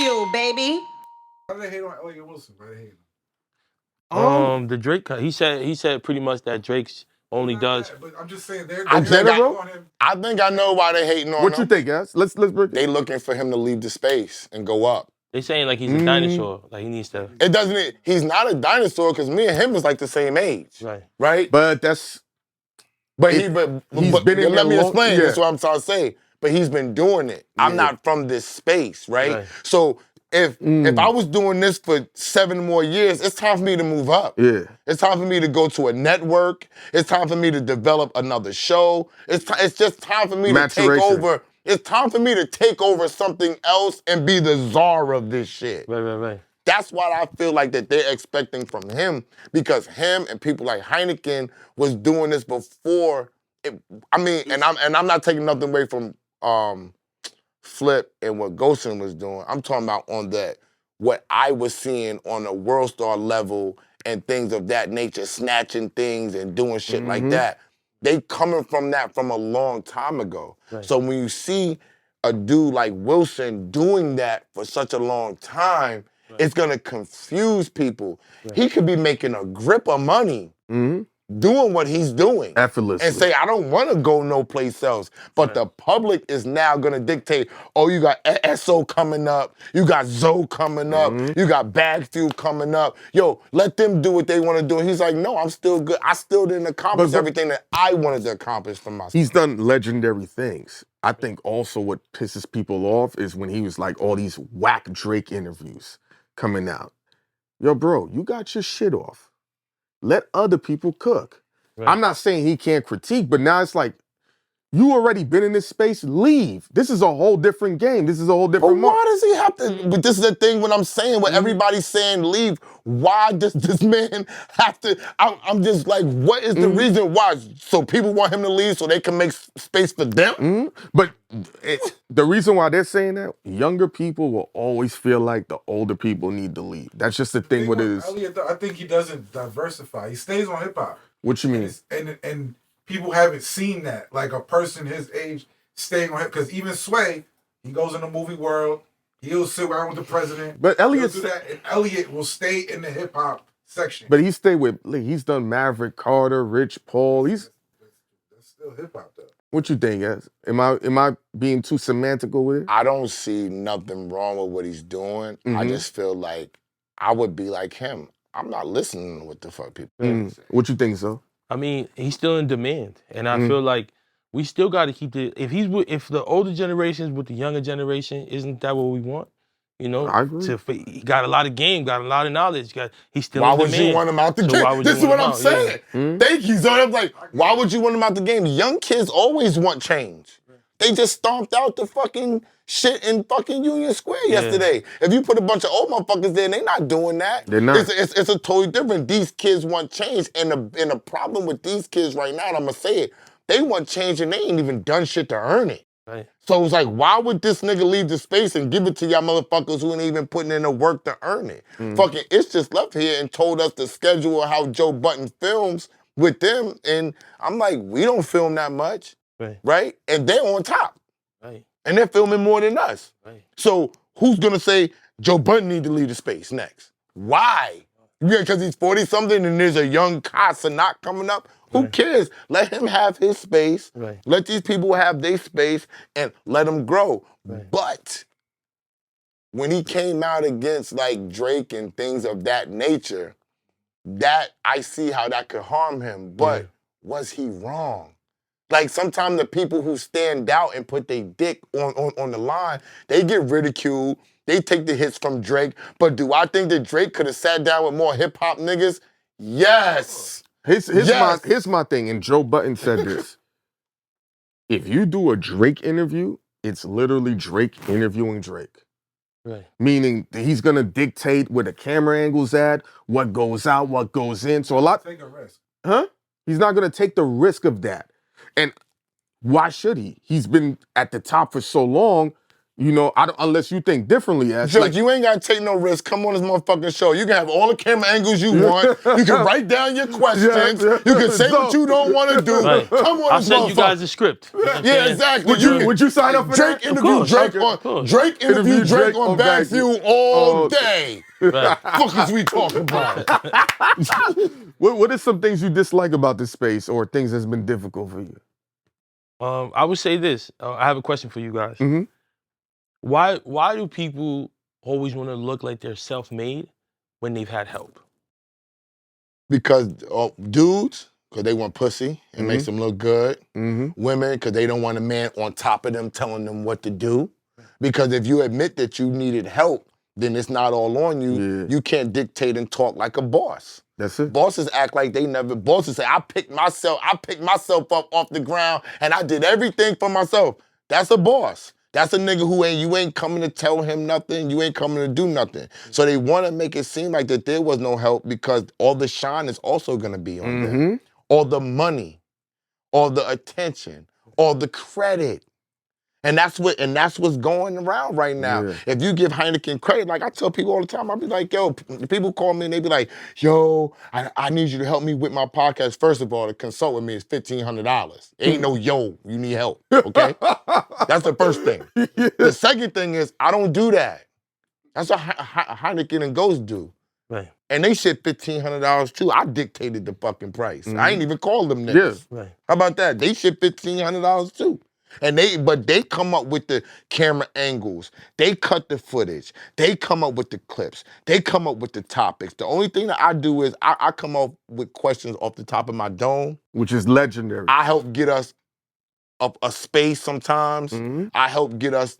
Bagfuel, baby. Why do they hate on Elliott Wilson? Why they hate The Drake. He said pretty much that Drake's only does. that, but I'm just saying they're I think on him. I think I know why they hating on What him. you think, guys? Let's break They it. looking for him to leave the space and go up. They saying like he's a dinosaur. Like he needs to. It doesn't. He's not a dinosaur because me and him is like the same age, Right. right? But that's But he's been in let there me long- explain. yeah. That's what I'm trying to say. But he's been doing it. I'm not from this space, right? So if I was doing this for 7 more years, it's time for me to move up. Yeah. It's time for me to go to a network. It's time for me to develop another show. It's just time for me to take Maturation. over. It's time for me to take over something else and be the czar of this shit. Right. That's what I feel like that they're expecting from him, because him and people like Heineken was doing this before. And I'm not taking nothing away from Flip and what Ghostin was doing. I'm talking about on what I was seeing on a world star level and things of that nature, snatching things and doing shit like that. They coming from that from a long time ago. Right. So when you see a dude like Wilson doing that for such a long time, it's gonna confuse people. He could be making a grip of money doing what he's doing. Effortlessly. And say, I don't wanna go no place else. But the public is now gonna dictate, oh, you got SO coming up, you got Zoe coming up, you got Bagfuel coming up. Yo, let them do what they wanna do. And he's like, no, I'm still good. I still didn't accomplish everything that I wanted to accomplish for myself. He's done legendary things. I think also what pisses people off is when he was like all these whack Drake interviews coming out. Yo, bro, you got your shit off. Let other people cook. Right. I'm not saying he can't critique, but now it's like, you already been in this space, leave. This is a whole different game. This is a whole different But why does he have to? But this is the thing when I'm saying, when everybody's saying leave, why does this man have to? I'm just like, what is the reason why? So people want him to leave so they can make space for them? But the reason why they're saying that, younger people will always feel like the older people need to leave. That's just the thing with it is. Elliott, I think he doesn't diversify. He stays on hip hop. What you mean? And people haven't seen that. Like a person his age staying on hip, because even Sway, he goes in the movie world, he'll sit around with the president. But Elliott do that, and Elliott will stay in the hip hop section. But he stayed with, he's done Maverick Carter, Rich Paul. That's still hip hop though. What you think, guys? Am I being too semantical with it? I don't see nothing wrong with what he's doing. I just feel like I would be like him. I'm not listening to what the fuck people say. What you think, so? I mean, he's still in demand, and I feel like we still got to keep the. If the older generations with the younger generation, isn't that what we want? You know, I agree. He got a lot of game, got a lot of knowledge. He's still. Why in would demand. you want him out the So why game? would you This is want what him I'm out? saying. Thank you. So I'm like, why would you want him out the game? Young kids always want change. They just stomped out the fucking shit in fucking Union Square yesterday. If you put a bunch of old motherfuckers there, they not doing that. They're not. It's a totally different. These kids want change. And the problem with these kids right now, and I'm going to say it, they want change and they ain't even done shit to earn it. Right. So it's like, why would this nigga leave the space and give it to y'all motherfuckers who ain't even putting in the work to earn it? Fucking It's Just left here and told us the schedule of how Joe Budden films with them. And I'm like, we don't film that much. Right? And they're on top. Right. And they're filming more than us. Right. So who's gonna say Joe Budden need to leave the space next? Why? Yeah, because he's 40-something and there's a young Sanat coming up? Who cares? Let him have his space. Right. Let these people have their space and let them grow. Right. But when he came out against like Drake and things of that nature, that I see how that could harm him. But was he wrong? Like sometimes the people who stand out and put their dick on the line, they get ridiculed. They take the hits from Drake. But do I think that Drake could have sat down with more hip hop niggas? Yes. Here's my thing, and Joe Budden said this. If you do a Drake interview, it's literally Drake interviewing Drake. Right. Meaning he's gonna dictate where the camera angle's at, what goes out, what goes in. So a lot. Take a risk. Huh? He's not gonna take the risk of that. And why should he? He's been at the top for so long. You know, unless you think differently. As Judge, you ain't gotta take no risk. Come on this motherfucking show. You can have all the camera angles you want. You can write down your questions. Yeah. You can say what you don't want to do. Right. Come on I'll this send you guys motherfucker. a script. You know what I'm Yeah, saying? exactly. Would you sign up for Drake that? interview course. Drake Of on course. Drake interview Drake on Bagfuel all Oh. day. Right. Fuck is we talking about? What are some things you dislike about this space or things that's been difficult for you? I would say this. I have a question for you guys. Mhm. Why do people always want to look like they're self-made when they've had help? Because dudes, because they want pussy. It makes them look good. Mm-hmm. Women, because they don't want a man on top of them telling them what to do. Because if you admit that you needed help, then it's not all on you. Yeah. You can't dictate and talk like a boss. That's it. Bosses act like they never. Bosses say, I picked myself up off the ground and I did everything for myself. That's a boss. That's a nigga who you ain't coming to tell him nothing. You ain't coming to do nothing. So they want to make it seem like that there was no help because all the shine is also going to be on them. All the money, all the attention, all the credit. And that's what's going around right now. Yeah. If you give Heineken credit, like I tell people all the time, I'll be like, yo, people call me and they be like, yo, I need you to help me with my podcast. First of all, to consult with me is $1,500. Ain't no yo, you need help, okay? That's the first thing. Yeah. The second thing is, I don't do that. That's what Heineken and Ghost do. Right. And they shit $1,500 too. I dictated the fucking price. I ain't even called them niggas. Yeah. Right. How about that? They shit $1,500 too. But they come up with the camera angles. They cut the footage. They come up with the clips. They come up with the topics. The only thing that I do is I come up with questions off the top of my dome. Which is legendary. I help get us a space sometimes. I help get us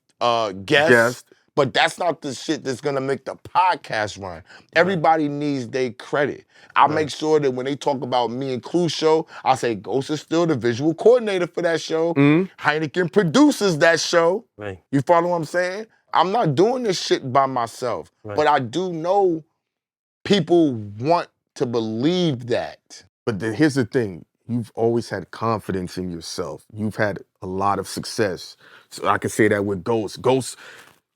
guests. But that's not the shit that's gonna make the podcast run. Everybody needs their credit. I make sure that when they talk about me and Clue Show, I say Ghost is still the visual coordinator for that show. Heineken produces that show. Right. You follow what I'm saying? I'm not doing this shit by myself. Right. But I do know people want to believe that. But here's the thing. You've always had confidence in yourself. You've had a lot of success. So I can say that with Ghost. Ghost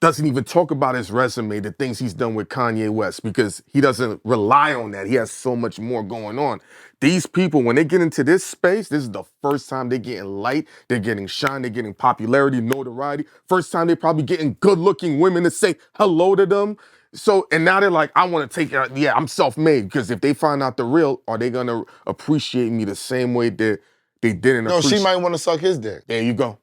doesn't even talk about his resume, the things he's done with Kanye West, because he doesn't rely on that. He has so much more going on. These people, when they get into this space, this is the first time they're getting light, they're getting shine, they're getting popularity, notoriety. First time they're probably getting good-looking women to say hello to them. So, and now they're like, I want to take it, yeah, I'm self-made, because if they find out the real, are they going to appreciate me the same way that they didn't No, appreciate? she might want to suck his dick. There you go.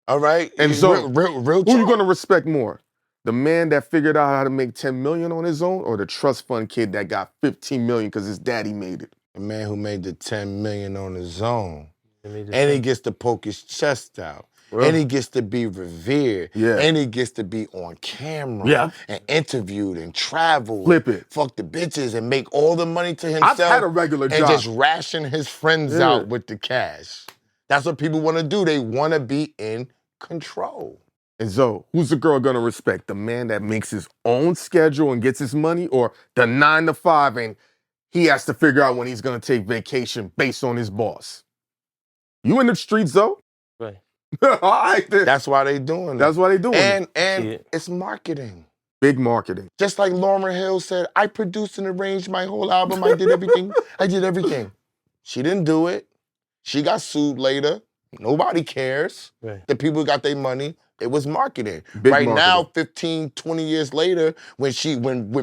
All right? And so, real who talk. you going to respect more? The man that figured out how to make 10 million on his own, or the trust fund kid that got 15 million because his daddy made it? The man who made the 10 million on his own. And And he gets to poke his chest out. Well, and he gets to be revered. Yeah. And he gets to be on camera. Yeah. And interviewed and traveled. Flip it. Fuck the bitches and make all the money to himself. I've had a regular and job. just ration his friends Yeah. out with the cash. That's what people want to do. They want to be in control. And so, who's the girl gonna respect? The man that makes his own schedule and gets his money, or the 9 to 5 and he has to figure out when he's gonna take vacation based on his boss? You in the streets though? Right. All right, then. That's why they doing it. That's why they doing it. And Yeah. it's marketing. Big marketing. Just like Lauryn Hill said, I produced and arranged my whole album. I did everything. I did everything. She didn't do it. She got sued later. Nobody cares. Right. The people got their money. It was marketing. Big right marketing. now, 15, 20 years later, when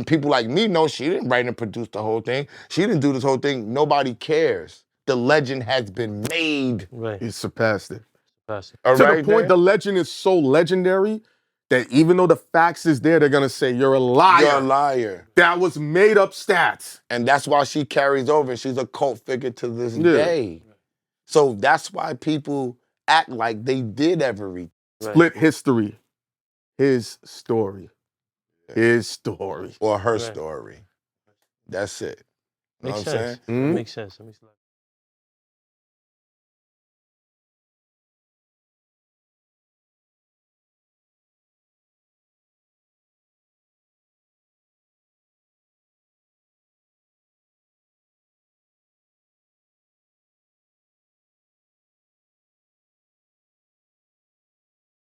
people like me know she didn't write and produce the whole thing, she didn't do this whole thing, nobody cares. The legend has been made. Right. It surpassed it. That's it. All To right, the point, then? the legend is so legendary that even though the facts is there, they're gonna say you're a liar. You're a liar. That was made up stats. And that's why she carries over. She's a cult figure to this Yeah. day. So that's why people act like they did everything. Right. Split history. His story. His story. Or her Right. story. That's it. You know Makes what I'm sense. saying? Mhm. Makes sense. That makes a lot.